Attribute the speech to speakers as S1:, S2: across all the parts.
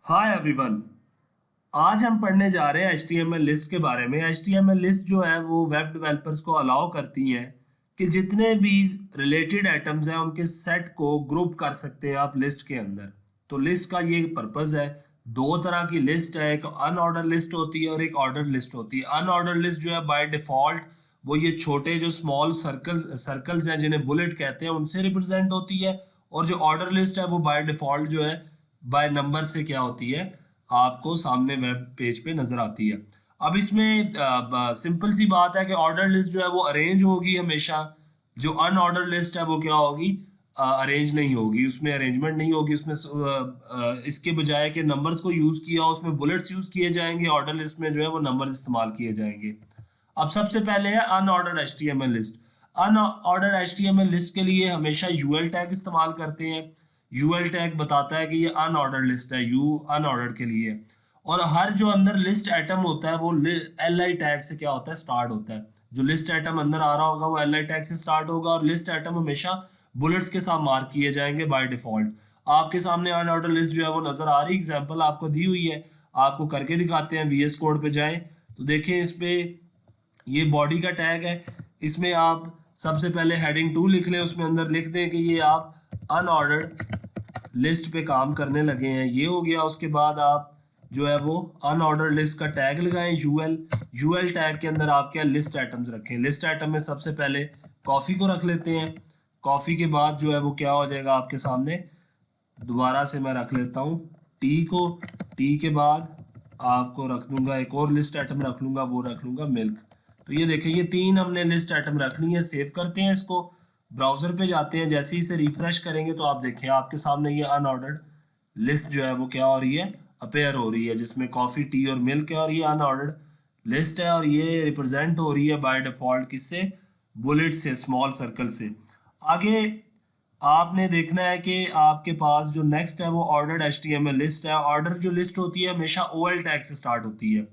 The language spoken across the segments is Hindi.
S1: Hi everyone. आज हम पढ़ने जा रहे हैं HTML लिस्ट के बारे में। HTML लिस्ट जो है वो वेब डेवलपर्स को अलाउ करती हैं कि जितने भी रिलेटेड आइटम्स हैं उनके सेट को ग्रुप कर सकते हैं आप लिस्ट के अंदर। तो लिस्ट का ये पर्पस है। दो तरह की लिस्ट है, एक अनऑर्डर लिस्ट होती है और एक ऑर्डर लिस्ट होती है। अनऑर्डर लिस्ट जो है बाय डिफॉल्ट वो ये छोटे जो स्मॉल सर्कल्स हैं जिन्हें बुलेट कहते हैं उनसे रिप्रेजेंट होती है, और जो ऑर्डर लिस्ट है वो बाय डिफॉल्ट जो है बाय नंबर से क्या होती है, आपको सामने वेब पेज पे नजर आती है। अब इसमें सिंपल सी बात है कि ऑर्डर लिस्ट जो है वो अरेंज होगी हमेशा। जो अनऑर्डर लिस्ट है वो क्या होगी, अरेंज नहीं होगी, उसमें अरेंजमेंट नहीं होगी। उसमें इसके बजाय के नंबर्स को यूज किया उसमें बुलेट्स यूज किए जाएंगे, ऑर्डर लिस्ट में जो है वो नंबर्स इस्तेमाल किए जाएंगे। अब सबसे पहले है unordered HTML list. Unordered HTML list के लिए हमेशा यूएल टैग इस्तेमाल करते हैं। यूएल टैग बताता है कि ये अनऑर्डर्ड लिस्ट है, यू अनऑर्डर्ड के लिए। और हर जो अंदर लिस्ट आइटम होता है वो LI टैग से क्या होता है, स्टार्ट होता है। जो लिस्ट आइटम अंदर आ रहा होगा वो LI टैग से स्टार्ट होगा, और लिस्ट आइटम हमेशा बुलेट्स के साथ मार्क किए जाएंगे बाय डिफॉल्ट। आपके सामने अनऑर्डर लिस्ट जो है वो नजर आ रही, एग्जांपल आपको दी हुई है, आपको करके दिखाते हैं। VS कोड पे जाएं तो देखें इस पे ये बॉडी का टैग है। इसमें आप सबसे पहले हेडिंग 2 लिख लें, उसमें अंदर लिख दें कि ये आप अनऑर्डर्ड लिस्ट पे काम करने लगे हैं, ये हो गया। उसके बाद आप जो है वो अनऑर्डर लिस्ट का टैग लगाएं, यूएल टैग के अंदर आप क्या लिस्ट आइटम्स रखें। लिस्ट आइटम में सबसे पहले कॉफ़ी को रख लेते हैं। कॉफ़ी के बाद जो है वो क्या हो जाएगा आपके सामने, दोबारा से मैं रख लेता हूँ टी को। टी के बाद आपको रख दूंगा, एक और लिस्ट आइटम रख लूंगा, वो रख लूंगा मिल्क। तो ये देखें, ये तीन हमने लिस्ट आइटम रख ली है। सेव करते हैं इसको, ब्राउजर पे जाते हैं, जैसे ही इसे रिफ्रेश करेंगे तो आप देखें आपके सामने ये अनऑर्डर्ड लिस्ट जो है वो क्या हो रही है, अपेयर हो रही है, जिसमें कॉफ़ी टी और मिल्क है। और ये अनऑर्डर्ड लिस्ट है और ये रिप्रेजेंट हो रही है बाय डिफॉल्ट किससे, बुलेट से, स्मॉल सर्कल से। आगे आपने देखना है कि आपके पास जो नेक्स्ट है वो ऑर्डर्ड HTML लिस्ट है। ऑर्डर जो लिस्ट होती है हमेशा OL टैग से स्टार्ट होती है।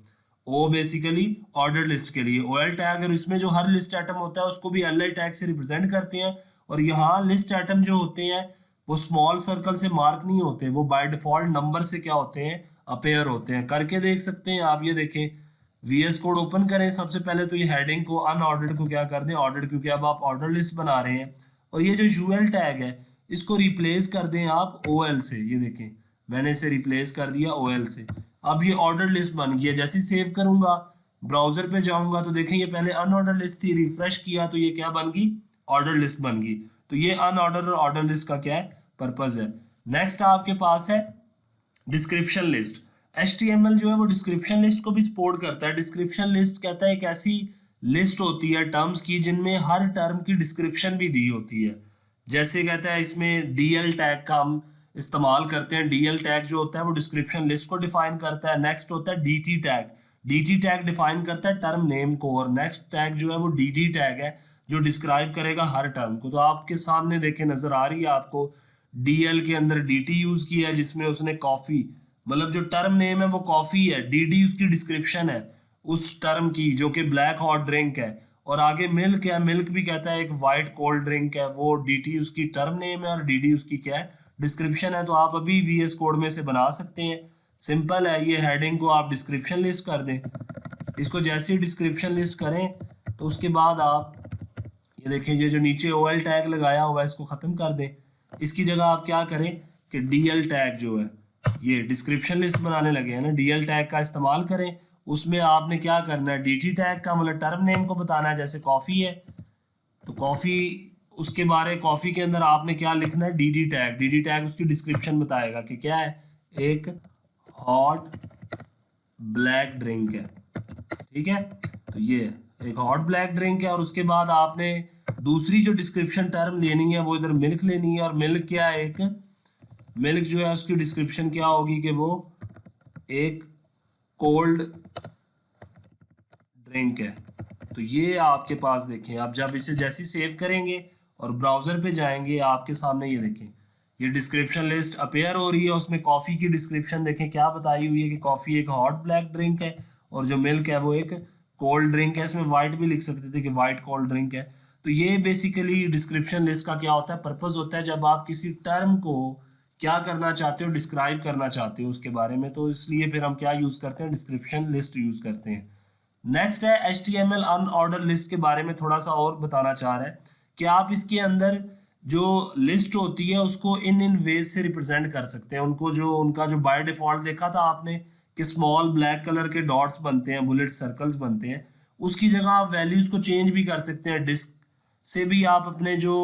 S1: ओ बेसिकली ऑर्डर लिस्ट के लिए OL टैग, और इसमें जो हर लिस्ट आइटम होता है उसको भी LI टैग से रिप्रेजेंट करते हैं। और यहाँ लिस्ट आइटम जो होते हैं वो स्मॉल सर्कल से मार्क नहीं होते, वो बाय डिफॉल्ट नंबर से क्या होते हैं, अपेयर होते हैं। करके देख सकते हैं आप, ये देखें VS कोड ओपन करें। सबसे पहले तो ये हेडिंग को अनऑर्डर्ड को क्या कर दें, ऑर्डर्ड, क्योंकि अब आप ऑर्डर लिस्ट बना रहे हैं। और ये जो यूएल टैग है इसको रिप्लेस कर दें आप OL से। ये देखें मैंने इसे रिप्लेस कर दिया OL से। अब ये ऑर्डर लिस्ट बन गई है। जैसे ही सेव करूंगा, ब्राउजर पे जाऊंगा तो देखें ये पहले अनऑर्डर लिस्ट थी, रिफ्रेश किया तो ये क्या बन गई, ऑर्डर लिस्ट बन गई। तो ये अनऑर्डर और ऑर्डर लिस्ट का क्या है, पर्पज है। नेक्स्ट आपके पास है डिस्क्रिप्शन लिस्ट। HTML जो है वो डिस्क्रिप्शन लिस्ट को भी सपोर्ट करता है। डिस्क्रिप्शन लिस्ट कहता है एक ऐसी लिस्ट होती है टर्म्स की जिनमें हर टर्म की डिस्क्रिप्शन भी दी होती है। जैसे कहता है इसमें DL टैग का हम इस्तेमाल करते हैं। DL टैग जो होता है वो डिस्क्रिप्शन लिस्ट को डिफाइन करता है। नेक्स्ट होता है DT tag. DT tag define करता है टर्म नेम को, और नेक्स्ट टैग जो है वो DD टैग है जो डिस्क्राइब करेगा हर टर्म को। तो आपके सामने देखे नजर आ रही है आपको, DL के अंदर DT यूज किया है जिसमें उसने कॉफी, मतलब जो टर्म नेम है वो कॉफी है, DD उसकी डिस्क्रिप्शन है उस टर्म की जो कि ब्लैक हॉट ड्रिंक है। और आगे मिल्क है, मिल्क भी कहता है एक वाइट कोल्ड ड्रिंक है, वो DT उसकी टर्म नेम है और DD उसकी क्या है, डिस्क्रिप्शन है। तो आप अभी VS कोड में से बना सकते हैं, सिंपल है। ये हेडिंग को आप डिस्क्रिप्शन लिस्ट कर दें। इसको जैसे ही डिस्क्रिप्शन लिस्ट करें तो उसके बाद आप ये देखें, ये जो नीचे OL टैग लगाया हुआ है इसको ख़त्म कर दें। इसकी जगह आप क्या करें कि DL टैग जो है, ये डिस्क्रिप्शन लिस्ट बनाने लगे हैं ना, DL टैग का इस्तेमाल करें। उसमें आपने क्या करना है, DT टैग का मतलब टर्म नेम को बताना है। जैसे कॉफ़ी है तो कॉफ़ी, उसके बारे कॉफ़ी के अंदर आपने क्या लिखना है, DD टैग उसकी डिस्क्रिप्शन बताएगा कि क्या है, एक हॉट ब्लैक ड्रिंक है। ठीक है, तो ये एक हॉट ब्लैक ड्रिंक है। और उसके बाद आपने दूसरी जो डिस्क्रिप्शन टर्म लेनी है वो इधर मिल्क लेनी है। और मिल्क क्या है, एक मिल्क जो है उसकी डिस्क्रिप्शन क्या होगी कि वो एक कोल्ड ड्रिंक है। तो ये आपके पास देखें, आप जब इसे जैसे सेव करेंगे और ब्राउजर पे जाएंगे आपके सामने ये देखें, ये डिस्क्रिप्शन लिस्ट अपेयर हो रही है। उसमें कॉफ़ी की डिस्क्रिप्शन देखें क्या बताई हुई है कि कॉफ़ी एक हॉट ब्लैक ड्रिंक है और जो मिल्क है वो एक कोल्ड ड्रिंक है। इसमें वाइट भी लिख सकते थे कि वाइट कोल्ड ड्रिंक है। तो ये बेसिकली डिस्क्रिप्शन लिस्ट का क्या होता है, पर्पस होता है जब आप किसी टर्म को क्या करना चाहते हो, डिस्क्राइब करना चाहते हो उसके बारे में, तो इसलिए फिर हम क्या यूज़ करते हैं, डिस्क्रिप्शन लिस्ट यूज़ करते हैं। नेक्स्ट है HTML अनऑर्डर लिस्ट के बारे में थोड़ा सा और बताना चाह रहा है कि आप इसके अंदर जो लिस्ट होती है उसको इन वेज से रिप्रेजेंट कर सकते हैं उनको, जो उनका जो बाय डिफॉल्ट देखा था आपने कि स्मॉल ब्लैक कलर के डॉट्स बनते हैं, बुलेट सर्कल्स बनते हैं, उसकी जगह आप वैल्यूज को चेंज भी कर सकते हैं। डिस्क से भी आप अपने जो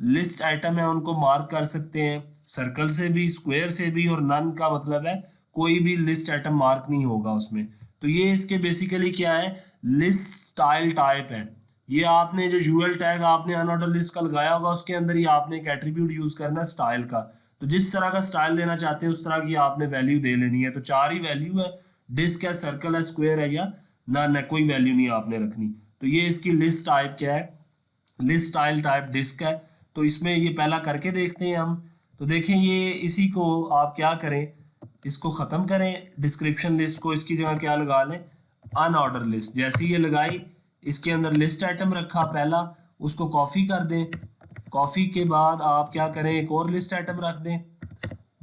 S1: लिस्ट आइटम है उनको मार्क कर सकते हैं, सर्कल से भी, स्क्वायर से भी, और नन का मतलब है कोई भी लिस्ट आइटम मार्क नहीं होगा उसमें। तो ये इसके बेसिकली क्या है, लिस्ट स्टाइल टाइप है। ये आपने जो यूएल टैग आपने अनऑर्डर लिस्ट का लगाया होगा उसके अंदर ही आपने एक एट्रीब्यूट यूज करना है स्टाइल का। तो जिस तरह का स्टाइल देना चाहते हैं उस तरह की आपने वैल्यू दे लेनी है। तो 4 ही वैल्यू है, डिस्क है, सर्कल है, स्क्वायर है, या ना कोई वैल्यू नहीं आपने रखनी। तो ये इसकी लिस्ट टाइप क्या है, लिस्ट स्टाइल टाइप डिस्क है। तो इसमें ये पहला करके देखते हैं हम। तो देखें ये इसी को आप क्या करें, इसको ख़त्म करें डिस्क्रिप्शन लिस्ट को, इसकी जगह क्या लगा लें, अनऑर्डर लिस्ट। जैसे ये लगाई, इसके अंदर लिस्ट आइटम रखा पहला, उसको कॉपी कर दें। कॉपी के बाद आप क्या करें, एक और लिस्ट आइटम रख दें,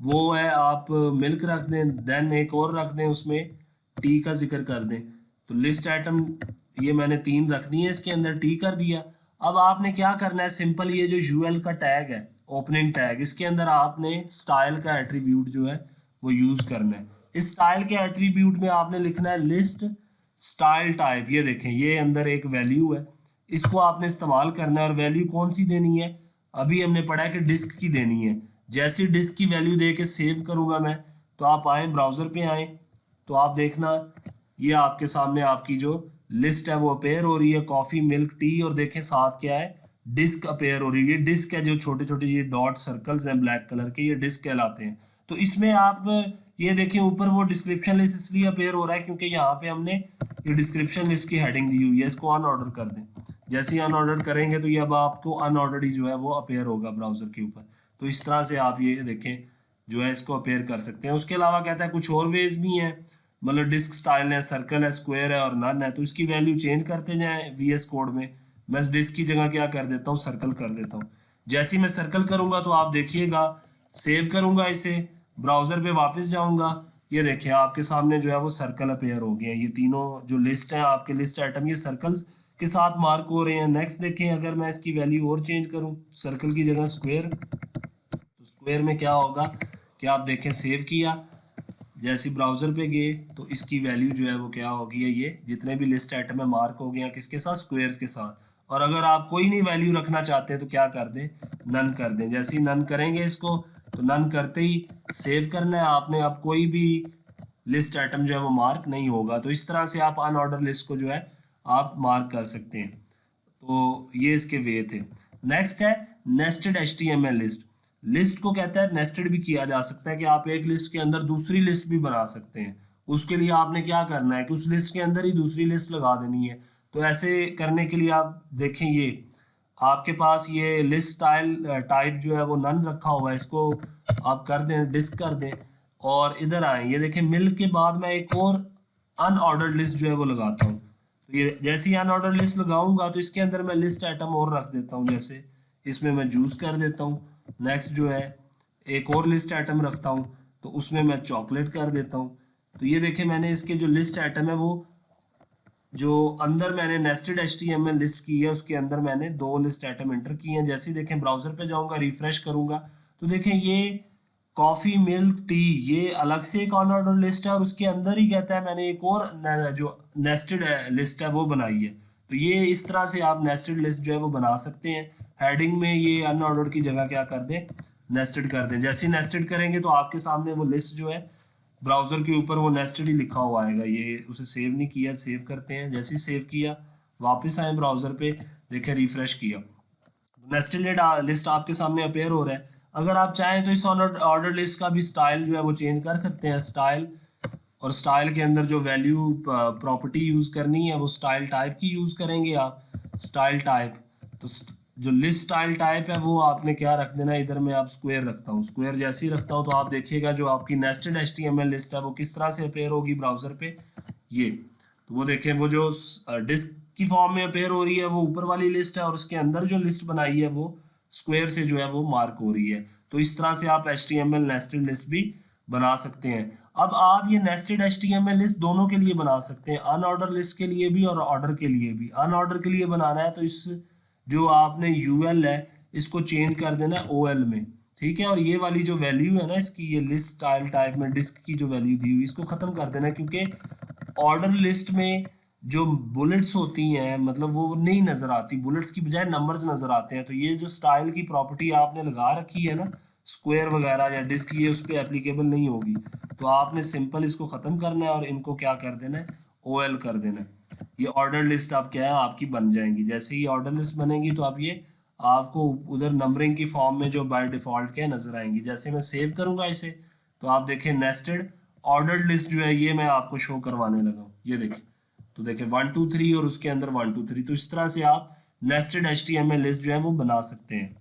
S1: वो है आप मिल्क रख दें। देन एक और रख दें, उसमें टी का जिक्र कर दें। तो लिस्ट आइटम ये मैंने 3 रख दी है, इसके अंदर टी कर दिया। अब आपने क्या करना है, सिंपल ये जो यूएल का टैग है, ओपनिंग टैग, इसके अंदर आपने स्टाइल का एट्रीब्यूट जो है वो यूज करना है। इस स्टाइल के एट्रीब्यूट में आपने लिखना है लिस्ट स्टाइल टाइप। ये देखें, ये अंदर एक वैल्यू है, इसको आपने इस्तेमाल करना है। और वैल्यू कौन सी देनी है, अभी हमने पढ़ा है कि डिस्क की देनी है। जैसी डिस्क की वैल्यू दे के सेव करूंगा मैं, तो आप आए ब्राउजर पे आए, तो आप देखना ये आपके सामने आपकी जो लिस्ट है वो अपेयर हो रही है, कॉफी मिल्क टी, और देखें साथ क्या है, डिस्क अपेयर हो रही है। ये डिस्क है, जो छोटे छोटे ये डॉट सर्कल्स हैं ब्लैक कलर के, ये डिस्क कहलाते हैं। तो इसमें आप ये देखें ऊपर वो डिस्क्रिप्शन लिस्ट इसलिए अपेयर हो रहा है क्योंकि यहाँ पे हमने ये डिस्क्रिप्शन लिस्ट की हेडिंग दी हुई है। इसको अनऑर्डर कर दें, जैसे ही अनऑर्डर करेंगे तो ये अब आपको अनऑर्डर्ड ही जो है वो अपेयर होगा ब्राउजर के ऊपर। तो इस तरह से आप ये देखें जो है इसको अपेयर कर सकते हैं। उसके अलावा कहता है कुछ और वेज भी हैं, मतलब डिस्क स्टाइल है, सर्कल है, स्क्वायर है और नन है, तो इसकी वैल्यू चेंज करते जाएं VS कोड में। मैं डिस्क की जगह क्या कर देता हूँ, सर्कल कर देता हूँ। जैसे ही मैं सर्कल करूंगा तो आप देखिएगा, सेव करूंगा इसे, ब्राउजर पे वापस जाऊंगा, ये देखिए आपके सामने जो है वो सर्कल अपेयर हो गए हैं। ये तीनों जो लिस्ट है आपके लिस्ट आइटम, ये सर्कल्स के साथ मार्क हो रहे हैं। नेक्स्ट देखें, अगर मैं इसकी वैल्यू और चेंज करूं, सर्कल की जगह स्क्वायर, तो स्क्वायर में क्या होगा कि आप देखें सेव किया, जैसे ब्राउजर पे गए तो इसकी वैल्यू जो है वो क्या होगी है, ये जितने भी लिस्ट आइटम है मार्क हो गया किसके साथ, स्क्वायर्स के साथ। और अगर आप कोई नहीं वैल्यू रखना चाहते हैं तो क्या कर दें, नन कर दें। जैसे ही नन करेंगे इसको, तो नन करते ही सेव करना है आपने। अब कोई भी लिस्ट आइटम जो है वो मार्क नहीं होगा। तो इस तरह से आप अनऑर्डर लिस्ट को जो है आप मार्क कर सकते हैं। तो ये इसके वे थे। नेक्स्ट है नेस्टेड HTML लिस्ट। लिस्ट को कहता है नेस्टेड भी किया जा सकता है, कि आप एक लिस्ट के अंदर दूसरी लिस्ट भी बना सकते हैं। उसके लिए आपने क्या करना है कि उस लिस्ट के अंदर ही दूसरी लिस्ट लगा देनी है। तो ऐसे करने के लिए आप देखें, ये आपके पास ये लिस्ट स्टाइल टाइप जो है वो नन रखा हुआ है, इसको आप कर दें, डिस्क कर दें, और इधर आए, ये देखें मिल के बाद मैं एक और अनऑर्डर्ड लिस्ट जो है वो लगाता हूँ। तो ये जैसे ही अनऑर्डर लिस्ट लगाऊंगा तो इसके अंदर मैं लिस्ट आइटम और रख देता हूँ, जैसे इसमें मैं जूस कर देता हूँ। नेक्स्ट जो है एक और लिस्ट आइटम रखता हूँ, तो उसमें मैं चॉकलेट कर देता हूँ। तो ये देखें मैंने इसके जो लिस्ट आइटम है वो जो अंदर मैंने नेस्टेड HTML लिस्ट की है उसके अंदर मैंने 2 लिस्ट आइटम एंटर किए हैं। जैसे ही देखें ब्राउजर पे जाऊंगा, रिफ्रेश करूंगा, तो देखें ये कॉफ़ी मिल्क टी ये अलग से एक अनऑर्डर लिस्ट है, और उसके अंदर ही कहता है मैंने एक और जो नेस्टेड लिस्ट है वो बनाई है। तो ये इस तरह से आप नेस्टेड लिस्ट जो है वो बना सकते हैं। हेडिंग में ये अनऑर्डर की जगह क्या कर दें, नेस्टेड कर दें। जैसे ही नेस्टेड करेंगे तो आपके सामने वो लिस्ट जो है ब्राउजर के ऊपर वो नेस्टेड ही लिखा हुआ आएगा। ये उसे सेव नहीं किया, सेव करते हैं। जैसे ही सेव किया, वापस आए ब्राउजर पे, देखें रिफ्रेश किया, नेस्टेड लिस्ट आपके सामने अपेयर हो रहा है। अगर आप चाहें तो इस ऑर्डर लिस्ट का भी स्टाइल जो है वो चेंज कर सकते हैं, स्टाइल, और स्टाइल के अंदर जो वैल्यू प्रॉपर्टी यूज़ करनी है वो स्टाइल टाइप की यूज़ करेंगे आप, स्टाइल टाइप। तो जो लिस्ट स्टाइल टाइप है वो आपने क्या रख देना है, इधर मैं आप स्क्वायर रखता हूँ। स्क्वायर जैसे ही रखता हूँ तो आप देखिएगा जो आपकी नेस्टेड HTML लिस्ट है वो किस तरह से अपेयर होगी ब्राउजर पे। ये तो वो देखें, वो जो डिस्क की फॉर्म में अपेयर हो रही है वो ऊपर वाली लिस्ट है, और उसके अंदर जो लिस्ट बनाई है वो स्क्वायर से जो है वो मार्क हो रही है। तो इस तरह से आप HTML नेस्टेड लिस्ट भी बना सकते हैं। अब आप ये नेस्टेड HTML लिस्ट दोनों के लिए बना सकते हैं, अनऑर्डर लिस्ट के लिए भी और ऑर्डर के लिए भी। अनऑर्डर के लिए बनाना है तो इस जो आपने UL है इसको चेंज कर देना है OL में, ठीक है। और ये वाली जो वैल्यू है ना इसकी, ये लिस्ट स्टाइल टाइप में डिस्क की जो वैल्यू दी हुई इसको ख़त्म कर देना है, क्योंकि ऑर्डर लिस्ट में जो बुलेट्स होती हैं मतलब वो नहीं नज़र आती, बुलेट्स की बजाय नंबर्स नज़र आते हैं। तो ये जो स्टाइल की प्रॉपर्टी आपने लगा रखी है ना स्क्वायर वगैरह या डिस्क, ये उस पर एप्लीकेबल नहीं होगी। तो आपने सिंपल इसको ख़त्म करना है और इनको क्या कर देना है, OL कर देना है। ये ऑर्डर लिस्ट आप क्या है आपकी बन जाएंगी। जैसे ही ऑर्डर लिस्ट बनेगी तो आप ये आपको उधर नंबरिंग की फॉर्म में जो बाय डिफ़ॉल्ट क्या नज़र आएंगी। जैसे मैं सेव करूँगा इसे तो आप देखें नेस्टेड ऑर्डर लिस्ट जो है ये मैं आपको शो करवाने लगा हूँ, ये देखें। तो देखें 1 2 3 और उसके अंदर 1 2 3। तो इस तरह से आप नेस्टेड HTML लिस्ट जो है वो बना सकते हैं।